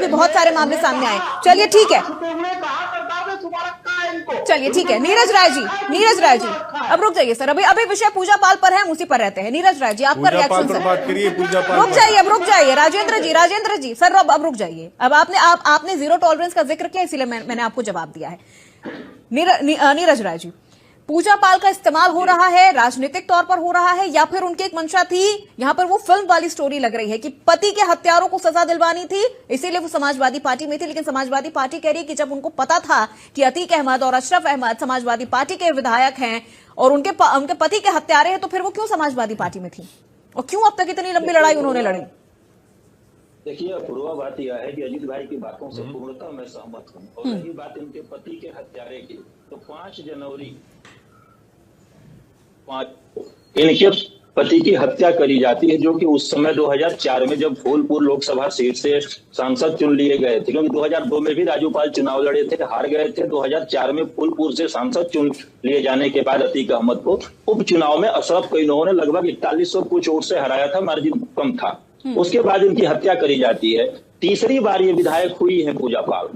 भी बहुत सारे मामले सामने आए। चलिए ठीक है, चलिए ठीक है। नीरज राय जी अब रुक जाइए सर, अभी विषय पूजा पाल पर है, हम उसी पर रहते हैं। नीरज राय जी, आपका रिएक्शन सर। बात करिए पूजा पाल। रुक जाइए राजेंद्र जी सर, अब रुक जाइए। अब आपने जीरो टॉलरेंस का जिक्र किया, इसीलिए मैंने आपको जवाब दिया है। नीरज राय जी, पूजा पाल का इस्तेमाल हो रहा है, राजनीतिक तौर पर हो रहा है, या फिर उनकी एक मंशा थी, यहां पर वो फिल्म वाली स्टोरी लग रही है कि पति के हत्यारों को सजा दिलवानी थी, इसीलिए वो समाजवादी पार्टी में थी। लेकिन समाजवादी पार्टी कह रही है कि जब उनको पता था कि अतीक अहमद और अशरफ अहमद समाजवादी पार्टी के विधायक हैं और उनके पति के हत्यारे हैं, तो फिर वो क्यों समाजवादी पार्टी में थी और क्यों अब तक इतनी लंबी लड़ाई उन्होंने लड़ी? देखिए, अपूर्वा बात यह है कि अजीत भाई की बातों से पूर्णतः मैं सहमत हूँ। और रही बात इनके पति के हत्यारे की, तो 5 जनवरी इनके पति की हत्या करी जाती है, जो कि उस समय 2004 में जब फूलपुर लोकसभा सीट से सांसद चुन लिए गए थे, क्योंकि 2002 में भी राजूपाल चुनाव लड़े थे, हार गए थे। 2004 में फूलपुर से सांसद चुन लिए जाने के बाद अतीक अहमद को उपचुनाव में अशरफ को इन्होंने लगभग 4100 कुछ वोट से हराया था, मार्जिन कम था। उसके बाद इनकी हत्या करी जाती है। तीसरी बार ये विधायक हुई है पूजा पाल,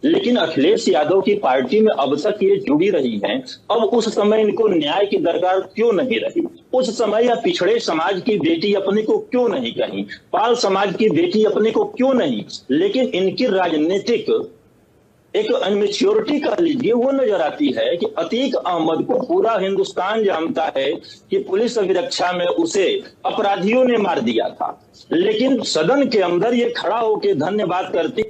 लेकिन अखिलेश यादव की पार्टी में अब तक ये जुड़ी रही हैं। अब उस समय इनको न्याय की दरकार क्यों नहीं रही? उस समय या पिछड़े समाज की बेटी अपने को क्यों नहीं कही, पाल समाज की बेटी अपने को क्यों नहीं? लेकिन इनकी राजनीतिक एक अनमेच्योरिटी का लीजिए वो नजर आती है कि अतीक अहमद को पूरा हिंदुस्तान जानता है कि पुलिस अभिरक्षा में उसे अपराधियों ने मार दिया था, लेकिन सदन के अंदर ये खड़ा होकर धन्यवाद करती।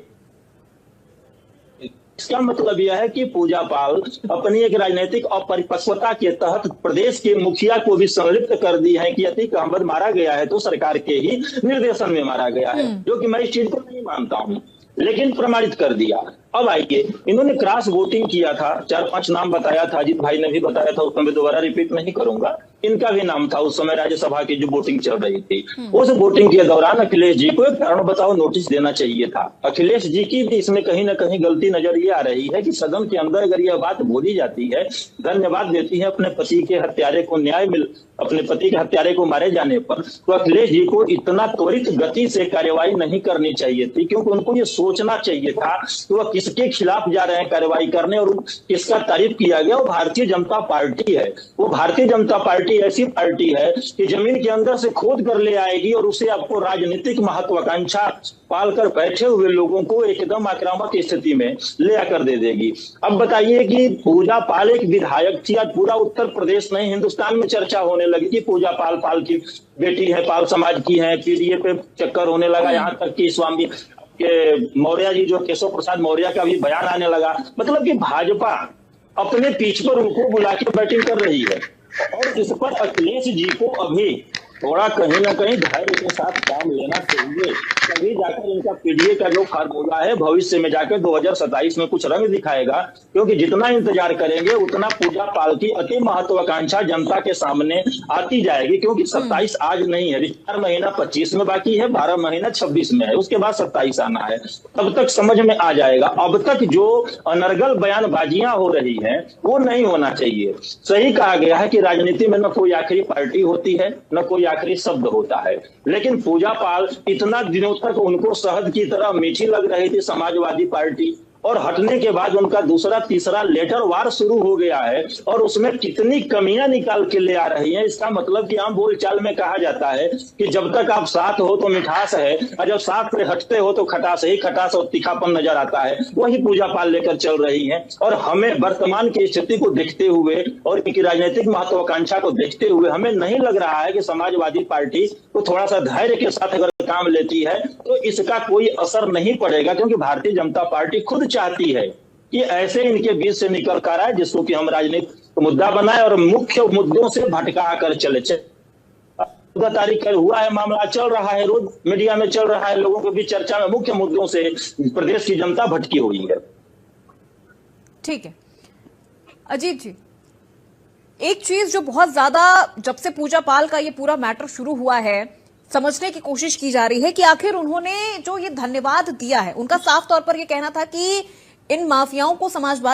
इसका मतलब यह है कि पूजा पाल अपनी एक राजनीतिक अपरिपक्वता के तहत प्रदेश के मुखिया को भी संलिप्त कर दी है कि अतीक अहमद मारा गया है तो सरकार के ही निर्देशन में मारा गया है, जो कि मैं इस चीज को नहीं मानता हूं, लेकिन प्रमाणित कर दिया। अब आइए, इन्होंने क्रॉस वोटिंग किया था, 4-5 नाम बताया था, अजीत भाई ने भी बताया था, उसमें दोबारा रिपीट नहीं करूंगा। इनका भी नाम था उस समय राज्यसभा की जो वोटिंग चल रही थी। उस वोटिंग के दौरान अखिलेश जी को एक कारण बताओ नोटिस देना चाहिए था। अखिलेश जी की भी इसमें कहीं ना कहीं गलती नजर ये आ रही है कि सदन के अंदर अगर यह बात बोली जाती है, धन्यवाद देती है अपने पति के हत्यारे को न्याय मिल, अपने पति के हत्यारे को मारे जाने पर, तो अखिलेश जी को इतना त्वरित गति से कार्यवाही नहीं करनी चाहिए थी, क्योंकि उनको ये सोचना चाहिए था कि वह किसके खिलाफ जा रहे हैं कार्रवाई करने और किसका तारीफ किया गया। वो भारतीय जनता पार्टी है। वो भारतीय जनता पार्टी ऐसी पार्टी है कि जमीन के अंदर से खोद कर ले आएगी और उसे आपको राजनीतिक महत्वाकांक्षा पालकर बैठे हुए लोगों को एकदम आक्रामक स्थिति में ले आकर दे देगी। अब बताइए कि पूजा पाल एक विधायक थी, आज पूरा उत्तर प्रदेश नहीं हिंदुस्तान में चर्चा होने लगी कि पूजा पाल की बेटी है, पाल समाज की है, पीडीए पे चक्कर होने लगा, यहाँ तक कि स्वामी के मौर्य जी जो केशव प्रसाद मौर्य का भी बयान आने लगा। मतलब कि भाजपा अपने पीठ पर उनको बुला के बैटिंग कर रही है और इस पर अखिलेश जी को अभी थोड़ा कहीं ना कहीं धैर्य के साथ काम लेना चाहिए, तभी जाकर इनका पीडीए का जो फार्मूला है भविष्य में जाकर 2027 में कुछ रंग दिखाएगा। क्योंकि जितना इंतजार करेंगे उतना पूजा पाल की अति महत्वाकांक्षा जनता के सामने आती जाएगी, क्योंकि 27 आज नहीं है, 4 महीना 25 में बाकी है, 12 महीना 26 में है, उसके बाद 27 आना है, तब तक समझ में आ जाएगा। अब तक जो अनर्गल बयानबाजियां हो रही है वो नहीं होना चाहिए। सही कहा गया है कि राजनीति में न कोई आखिरी पार्टी होती है, न कोई आखिरी शब्द होता है, लेकिन पूजा पाल इतना दिनों तक उनको शहद की तरह मीठी लग रही थी समाजवादी पार्टी, और हटने के बाद उनका दूसरा तीसरा लेटर वार शुरू हो गया है और उसमें कितनी कमियां निकाल के ले आ रही हैं। इसका मतलब कि आम बोलचाल में कहा जाता है कि जब तक आप साथ हो तो मिठास है, और जब साथ से हटते हो तो खटास ही खटास और तीखापन नजर आता है। वही पूजा पाल लेकर चल रही है और हमें वर्तमान की स्थिति को देखते हुए और इनकी राजनीतिक महत्वाकांक्षा को देखते हुए हमें नहीं लग रहा है कि समाजवादी पार्टी को थोड़ा सा धैर्य के साथ अगर काम लेती है तो इसका कोई असर नहीं पड़ेगा, क्योंकि भारतीय जनता पार्टी खुद चाहती है कि ऐसे इनके बीच से निकल कर आए जिसको कि हम राजनीतिक मुद्दा बनाए और मुख्य मुद्दों से भटका कर चले। 14 तारीख का हुआ है मामला, चल रहा है, रोज मीडिया में चल रहा है, लोगों के बीच चर्चा में मुख्य मुद्दों से प्रदेश की जनता भटकी हुई है। ठीक है अजीत जी, एक चीज जो बहुत ज्यादा जब से पूजा पाल का ये पूरा मैटर शुरू हुआ है समझने की कोशिश की जा रही है कि आखिर उन्होंने जो ये धन्यवाद दिया है, उनका साफ तौर पर ये कहना था कि इन माफियाओं को समाजवाद